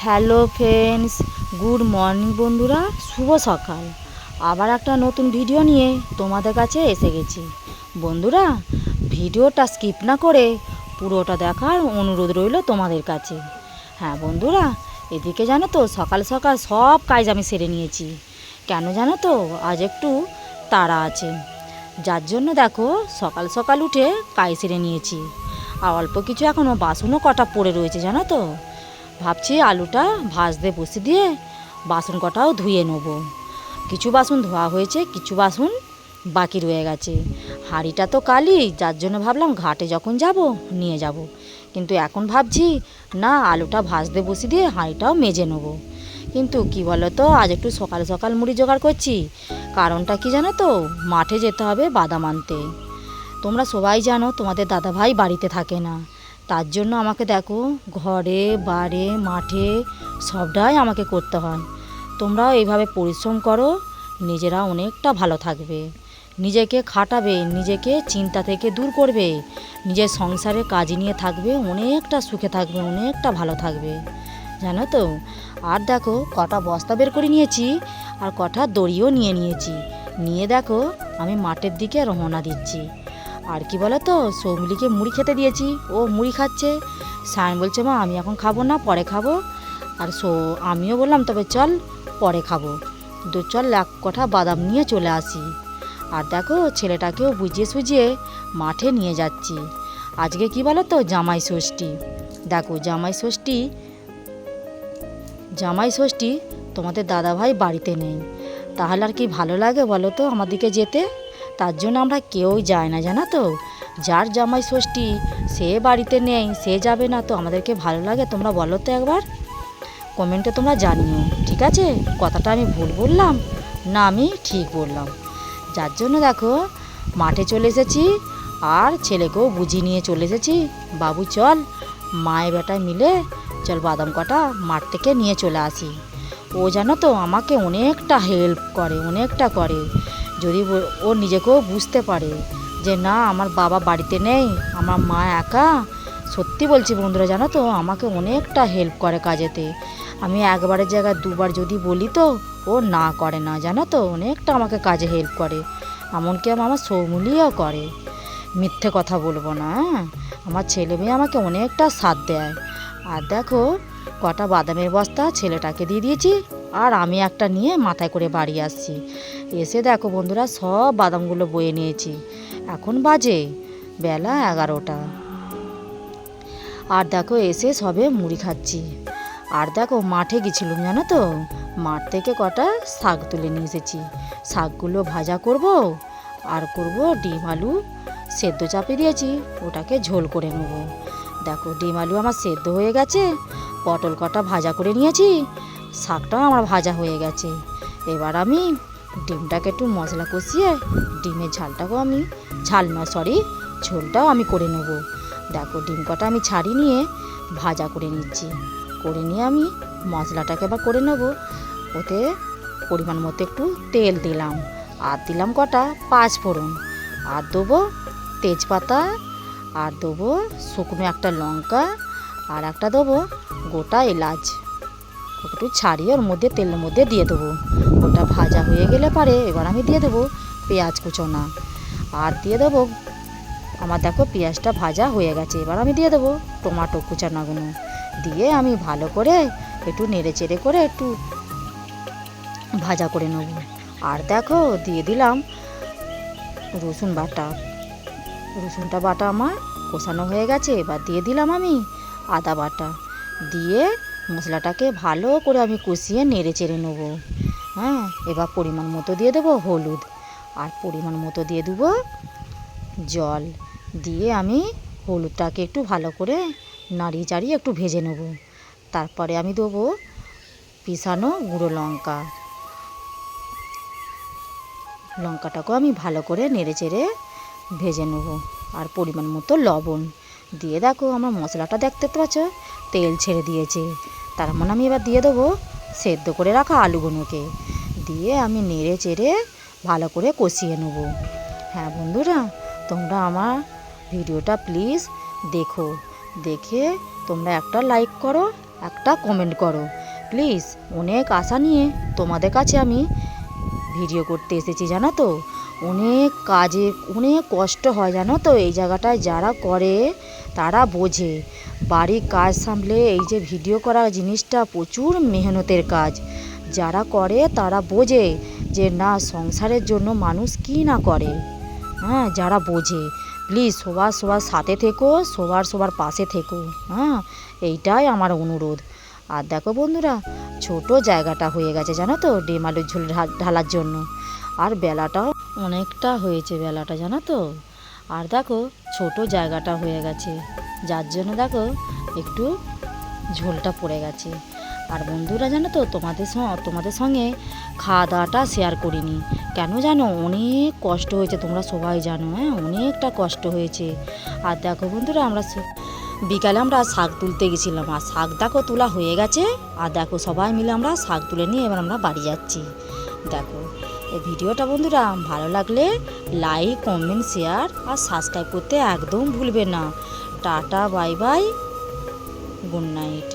Hello friends, good morning বন্ধুরা, শুভ সকাল। আবার একটা নতুন ভিডিও নিয়ে তোমাদের কাছে এসে গেছি। বন্ধুরা, ভিডিওটা স্কিপ না করে পুরোটা দেখার অনুরোধ রইল তোমাদের কাছে। হ্যাঁ বন্ধুরা, এদিকে জানো তো সকাল সকাল সব কাজ আমি সেরে নিয়েছি। কেন জানো তো, আজ একটু তাড়া আছে, যার জন্য দেখো সকাল সকাল উঠে কাজ সেরে নিয়েছি। আর অল্প কিছু এখনও বাসনও কটা পড়ে রয়েছে জানো তো। ভাবছি আলুটা ভাজতে বসে দিয়ে বাসন কটাও ধুয়ে নেবো। কিছু বাসন ধোয়া হয়েছে, কিছু বাসন বাকি রয়ে গেছে। হাঁড়িটা তো কালি, যার জন্য ভাবলাম ঘাটে যখন যাব নিয়ে যাব। কিন্তু এখন ভাবছি না, আলুটা ভাজতে বসে দিয়ে হাঁড়িটাও মেজে নেবো। কিন্তু কি বলো তো, আজ একটু সকাল সকাল মুড়ি জোগাড় করছি। কারণটা কি জানো তো, মাঠে যেতে হবে বাদাম আনতে। তোমরা সবাই জানো তোমাদের দাদাভাই বাড়িতে থাকে না, তার জন্য আমাকে দেখো ঘরে বাইরে মাঠে সবটাই আমাকে করতে হয়। তোমরাও এইভাবে পরিশ্রম করো, নিজেরা অনেকটা ভালো থাকবে, নিজেকে খাটাবে, নিজেকে চিন্তা থেকে দূর করবে, নিজের সংসারে কাজ নিয়ে থাকবে, অনেকটা সুখে থাকবে, অনেকটা ভালো থাকবে, জানো তো। আর দেখো কটা বস্তা বের করে নিয়েছি, আর কটা দড়িও নিয়ে নিয়েছি। নিয়ে দেখো আমি মাঠের দিকে রওনা দিচ্ছি। আর কি বলো তো, সৌমিলিকে মুড়ি খেতে দিয়েছি, ও মুড়ি খাচ্ছে। সায়ন বলছে মা আমি এখন খাবো না, পরে খাবো। আর আমিও বললাম তবে চল পরে খাবো, তো চল এক কটা বাদাম নিয়ে চলে আসি। আর দেখো ছেলেটাকেও বুঝিয়ে সুঝিয়ে মাঠে নিয়ে যাচ্ছি। আজকে কি বলো তো, জামাই ষষ্ঠী। দেখো জামাই ষষ্ঠী তোমাদের দাদাভাই বাড়িতে নেই, তাহলে আর কি ভালো লাগে বলো তো আমার দিকে যেতে। তার জন্য আমরা কেউই যায় না, জানো তো। যার জামাই ষষ্ঠী সে বাড়িতে নেই, সে যাবে না, তো আমাদেরকে ভালো লাগে? তোমরা বলো তো একবার কমেন্টে, তোমরা জানিও। ঠিক আছে, কথাটা আমি ভুল বললাম না আমি ঠিক বললাম? যার জন্য দেখো মাঠে চলে এসেছি, আর ছেলেকেও বুঝিয়ে নিয়ে চলে এসেছি। বাবু চল, মায়ের বেটায় মিলে চল বাদাম কটা মাঠ থেকে নিয়ে চলে আসি। ও জানো তো আমাকে অনেকটা হেল্প করে, অনেকটা করে। যদি ও নিজেকেও বুঝতে পারে যে না আমার বাবা বাড়িতে নেই, আমার মা একা, সত্যি বলছি বন্ধুরা, জানো তো আমাকে অনেকটা হেল্প করে কাজেতে। আমি একবারের জায়গায় দুবার যদি বলি তো ও না করে না, জানো তো, অনেকটা আমাকে কাজে হেল্প করে। এমনকি আমার সৌমুলিও করে, মিথ্যে কথা বলবো না। আমার ছেলে মেয়ে আমাকে অনেকটা সাথ দেয়। আর দেখো কটা বাদামের বস্তা ছেলেটাকে দিয়ে দিয়েছি, আর আমি একটা নিয়ে মাথায় করে বাড়ি আসছি। এসে দেখো বন্ধুরা সব বাদামগুলো বয়ে নিয়েছি। এখন বাজে বেলা 11টা। আর দেখো এসে সবে মুড়ি খাচ্ছি। আর দেখো মাঠে গেছিলাম জানো তো, মাঠ থেকে কটা শাক তুলে নিয়ে এসেছি। শাকগুলো ভাজা করব, আর করব ডিম আলু সেদ্ধ চাপে দিয়েছি, ওটাকে ঝোল করে নেব। দেখো ডিম আলু আমার সেদ্ধ হয়ে গেছে, পটল কটা ভাজা করে নিয়েছি, শাকটাও আমার ভাজা হয়ে গেছে। এবার আমি ডিমটাকে একটু মশলা কষিয়ে ডিমের ঝালটাকেও আমি ঝোলটাও আমি করে নেব। দেখো ডিম কটা আমি ছাড়ি নিয়ে ভাজা করে নিচ্ছি, করে নিয়ে আমি মশলাটাকে এবার করে নেব। ওতে পরিমাণ মতো একটু তেল দিলাম, আর দিলাম কটা 5 ফোড়ন, আর দেবো তেজপাতা, আর দেবো শুকনো একটা লঙ্কা, আর একটা দেবো গোটা এলাচ। একটু ছাড়িয়ে ওর মধ্যে তেলের মধ্যে দিয়ে দেবো। ওটা ভাজা হয়ে গেলে পারে এবার আমি দিয়ে দেবো পেঁয়াজ কুচোনা, আর দিয়ে দেবো আমার দেখো পেঁয়াজটা ভাজা হয়ে গেছে। এবার আমি দিয়ে দেবো টমেটো কুচানাগুলো, দিয়ে আমি ভালো করে একটু নেড়ে চেড়ে করে একটু ভাজা করে নেব। আর দেখো দিয়ে দিলাম রসুন বাটা। রসুনটা বাটা আমার কষানো হয়ে গেছে, এবার দিয়ে দিলাম আমি আদা বাটা, দিয়ে মশলাটাকে ভালো করে আমি কষিয়ে নেড়ে চেড়ে নেবো। হ্যাঁ, এবার পরিমাণ মতো দিয়ে দেবো হলুদ, আর পরিমাণ মতো দিয়ে দেবো জল, দিয়ে আমি হলুদটাকে একটু ভালো করে নাড়িয়ে চাড়িয়ে একটু ভেজে নেব। তারপরে আমি দেবো পিষানো গুঁড়ো লঙ্কাটাকেও আমি ভালো করে নেড়ে চেড়ে ভেজে নেব, আর পরিমাণ মতো লবণ দিয়ে দেখো আমার মশলাটা দেখতে পাচ্ছ তেল ছেড়ে দিয়েছে। তার মানে আমি এবার দিয়ে দেবো সেদ্ধ করে রাখা আলুগুলোকে, দিয়ে আমি নেড়ে চেড়ে ভালো করে কষিয়ে নেব। হ্যাঁ বন্ধুরা, তোমরা আমার ভিডিওটা প্লিজ দেখো, দেখে তোমরা একটা লাইক করো, একটা কমেন্ট করো প্লিজ। অনেক আশা নিয়ে তোমাদের কাছে আমি ভিডিও করতে এসেছি, জানো তো। অনেক কাজে অনেক কষ্ট হয়, জানো তো। এই জায়গাটায় যারা করে তারা বোঝে। বাড়ির কাজ সামলে এই যে ভিডিও করা জিনিসটা প্রচুর মেহনতের কাজ। যারা করে তারা বোঝে যে না, সংসারের জন্য মানুষ কী না করে। হ্যাঁ, যারা বোঝে প্লিজ সবার সাথে থেকো, সবার পাশে থেকো। হ্যাঁ, এইটাই আমার অনুরোধ। আর দেখো বন্ধুরা, ছোট জায়গাটা হয়ে গেছে, জানো তো, ডিম আলুর ঝোল ঢালার জন্য। আর বেলাটাও অনেকটা হয়েছে, বেলাটা, জানো তো। আর দেখো ছোট জায়গাটা হয়ে গেছে, যার জন্য দেখো একটু ঝোলটা পড়ে গেছে। আর বন্ধুরা জানো তো, তোমাদের সঙ্গে খাওয়া দাওয়াটা শেয়ার করিনি কেন জানো, অনেক কষ্ট হয়েছে, তোমরা সবাই জানো। হ্যাঁ, অনেকটা কষ্ট হয়েছে। আর দেখো বন্ধুরা, বিকালে আমরা শাক তুলতে গেছিলাম, আর শাক দেখো তোলা হয়ে গেছে। আর দেখো সবাই মিলে আমরা শাক তুলে নিয়ে এবার আমরা বাড়ি যাচ্ছি। দেখো এই ভিডিওটা বন্ধুরা ভালো লাগলে লাইক, কমেন্ট, শেয়ার আর সাবস্ক্রাইব করতে একদম ভুলবে না। Tata, bye bye, good night.